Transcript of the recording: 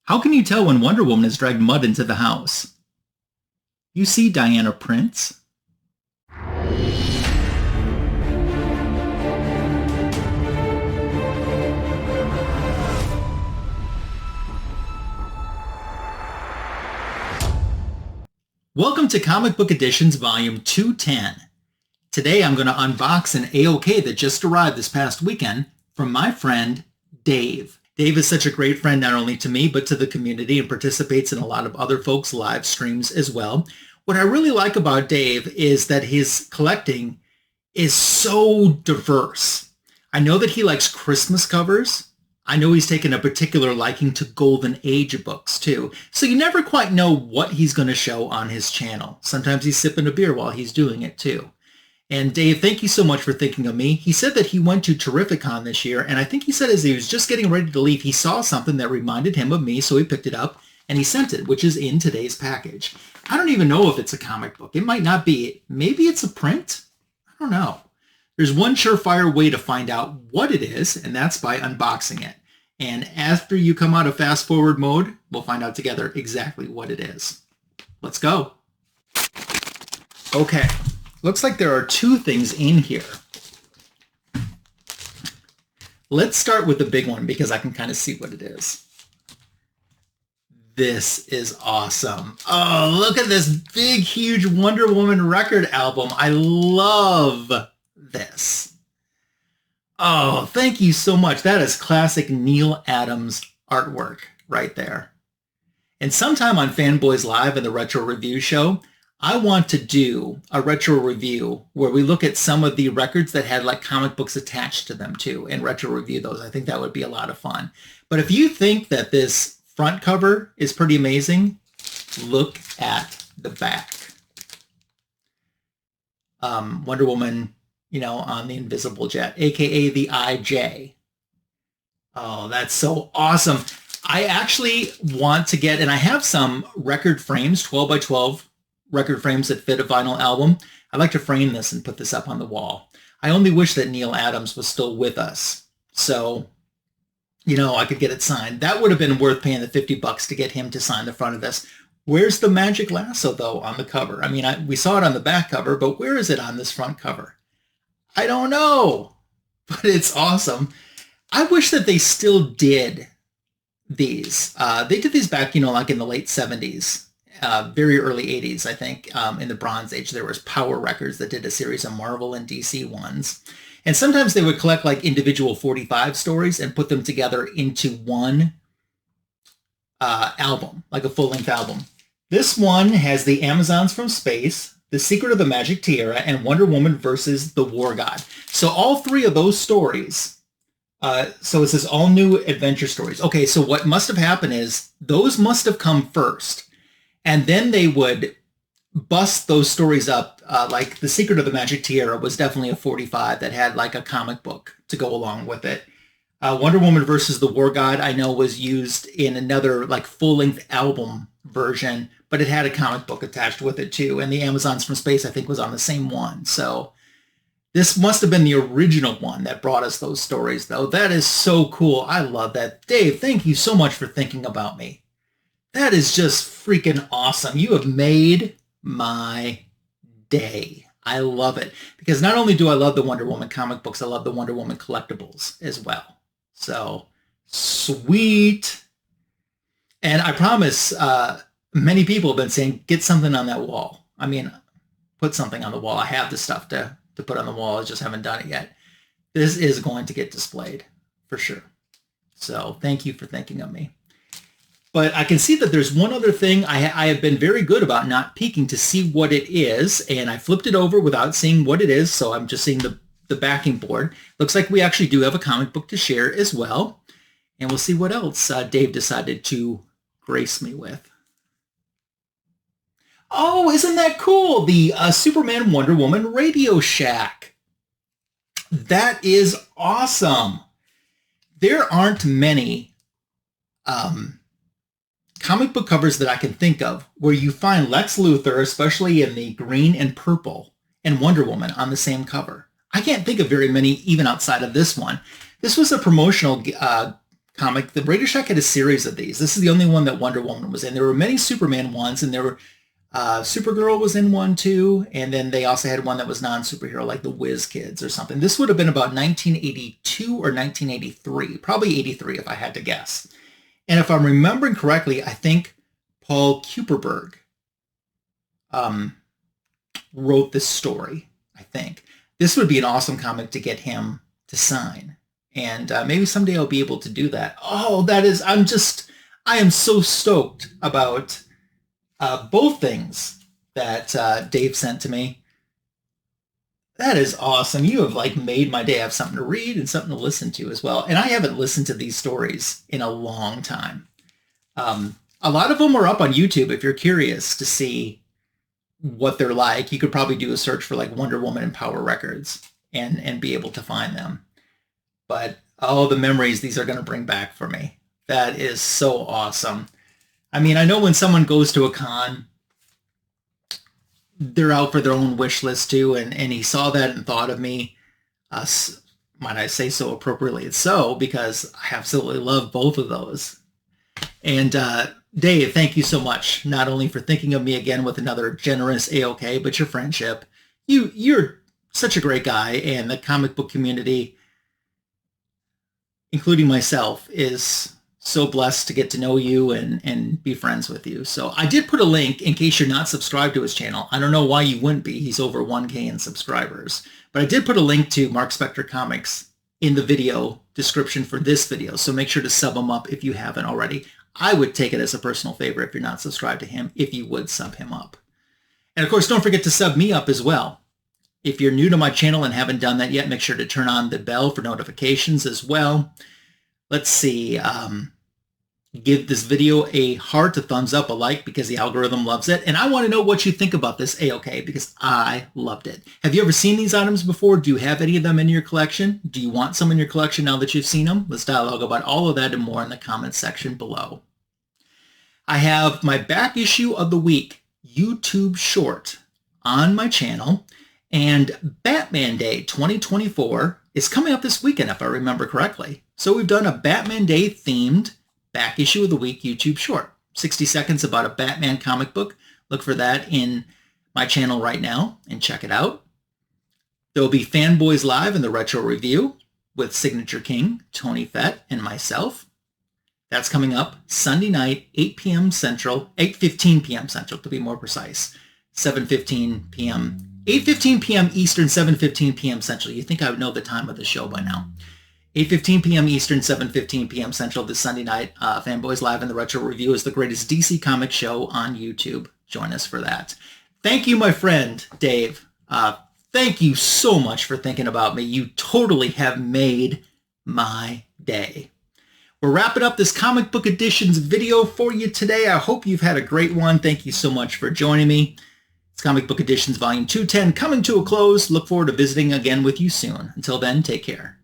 How can you tell when Wonder Woman has dragged mud into the house? You see Diana Prince? Welcome to Comic Book Editions Volume 210. Today I'm going to unbox an AOK that just arrived this past weekend from my friend Dave. Dave is such a great friend not only to me but to the community and participates in a lot of other folks' live streams as well. What I really like about Dave is that his collecting is so diverse. I know that he likes Christmas covers. I know he's taken a particular liking to Golden Age books too. So you never quite know what he's going to show on his channel. Sometimes he's sipping a beer while he's doing it too. And Dave, thank you so much for thinking of me. He said that he went to Terrificon this year, and I think he said as he was just getting ready to leave, he saw something that reminded him of me, so he picked it up and he sent it, which is in today's package. I don't even know if it's a comic book. It might not be. Maybe it's a print? I don't know. There's one surefire way to find out what it is, and that's by unboxing it. And after you come out of fast forward mode, we'll find out together exactly what it is. Let's go. Okay. Looks like there are two things in here. Let's start with the big one because I can kind of see what it is. This is awesome. Oh, look at this big, huge Wonder Woman record album. I love this. Oh, thank you so much. That is classic Neil Adams artwork right there. And sometime on Fanboys Live and the Retro Review Show, I want to do a retro review where we look at some of the records that had like comic books attached to them too and retro review those. I think that would be a lot of fun. But if you think that this front cover is pretty amazing, look at the back. Wonder Woman, you know, on the invisible jet, aka the IJ. Oh, that's so awesome. I actually want to get, and I have some record frames, 12 by 12 record frames that fit a vinyl album. I'd like to frame this and put this up on the wall. I only wish that Neil Adams was still with us. So, you know, I could get it signed. That would have been worth paying the $50 to get him to sign the front of this. Where's the magic lasso, though, on the cover? I mean, we saw it on the back cover, but where is it on this front cover? I don't know, but it's awesome. I wish that they still did these. They did these back, you know, like in the late 70s. Very early 80s, I think. In the Bronze Age, there was Power Records that did a series of Marvel and DC ones. And sometimes they would collect like individual 45 stories and put them together into one album, like a full-length album. This one has the Amazons from Space, The Secret of the Magic Tiara, and Wonder Woman versus the War God. So all three of those stories, so it says all new adventure stories. Okay, so what must have happened is those must have come first. And then they would bust those stories up. Like The Secret of the Magic Tiara was definitely a 45 that had like a comic book to go along with it. Wonder Woman versus the War God, I know, was used in another like full-length album version, but it had a comic book attached with it too. And the Amazons from Space, I think, was on the same one. So this must have been the original one that brought us those stories, though. That is so cool. I love that. Dave, thank you so much for thinking about me. That is just freaking awesome. You have made my day. I love it. Because not only do I love the Wonder Woman comic books, I love the Wonder Woman collectibles as well. So, sweet. And I promise, many people have been saying, get something on that wall. I mean, put something on the wall. I have the stuff to put on the wall. I just haven't done it yet. This is going to get displayed for sure. So, thank you for thinking of me. But I can see that there's one other thing. I have been very good about not peeking to see what it is, and I flipped it over without seeing what it is, so I'm just seeing the backing board. Looks like we actually do have a comic book to share as well, and we'll see what else Dave decided to grace me with. Oh, isn't that cool? The Superman Wonder Woman Radio Shack. That is awesome. There aren't many comic book covers that I can think of where you find Lex Luthor, especially in the green and purple, and Wonder Woman on the same cover. I can't think of very many even outside of this one. This was a promotional comic, the Brady Shack had a series of these. This is the only one that Wonder Woman was in. There were many Superman ones, and there were Supergirl was in one too, and then they also had one that was non-superhero, like the Whiz Kids or something. This would have been about 1982 or 1983, probably 83 if I had to guess. And if I'm remembering correctly, I think Paul Kuperberg wrote this story, I think. This would be an awesome comic to get him to sign. And maybe someday I'll be able to do that. Oh, I am so stoked about both things that Dave sent to me. That is awesome. You have like made my day. I have something to read and something to listen to as well. And I haven't listened to these stories in a long time. A lot of them are up on YouTube if you're curious to see what they're like. You could probably do a search for like Wonder Woman and Power Records and be able to find them. But oh, the memories these are going to bring back for me. That is so awesome. I mean, I know when someone goes to a con, they're out for their own wish list too, and he saw that and thought of me. Might I say so appropriately? It's so, because I absolutely love both of those. And Dave, thank you so much, not only for thinking of me again with another generous AOK, but your friendship. You're such a great guy, and the comic book community, including myself, is so blessed to get to know you and be friends with you. So I did put a link in case you're not subscribed to his channel. I don't know why you wouldn't be. He's over 1K in subscribers. But I did put a link to Marc Spector Comics in the video description for this video. So make sure to sub him up if you haven't already. I would take it as a personal favor if you're not subscribed to him, if you would sub him up. And of course, don't forget to sub me up as well. If you're new to my channel and haven't done that yet, make sure to turn on the bell for notifications as well. Let's see. Give this video a heart, a thumbs up, a like, because the algorithm loves it. And I want to know what you think about this AOK, because I loved it. Have you ever seen these items before? Do you have any of them in your collection? Do you want some in your collection now that you've seen them? Let's dialogue about all of that and more in the comments section below. I have my back issue of the week YouTube short on my channel, and Batman Day 2024 is coming up this weekend, if I remember correctly. So we've done a Batman Day themed back issue of the week YouTube short. 60 seconds about a Batman comic book. Look for that in my channel right now and check it out. There will be Fanboys Live in the Retro Review with Signature King, Tony Fett, and myself. That's coming up Sunday night, 8 p.m. Central, 8:15 p.m. Central to be more precise. 7:15 p.m. 8:15 p.m. Eastern, 7:15 p.m. Central. You think I would know the time of the show by now. 8:15 p.m. Eastern, 7:15 p.m. Central this Sunday night. Fanboys Live in the Retro Review is the greatest DC comic show on YouTube. Join us for that. Thank you, my friend, Dave. Thank you so much for thinking about me. You totally have made my day. We're wrapping up this comic book editions video for you today. I hope you've had a great one. Thank you so much for joining me. It's Comic Book Editions Volume 210 coming to a close. Look forward to visiting again with you soon. Until then, take care.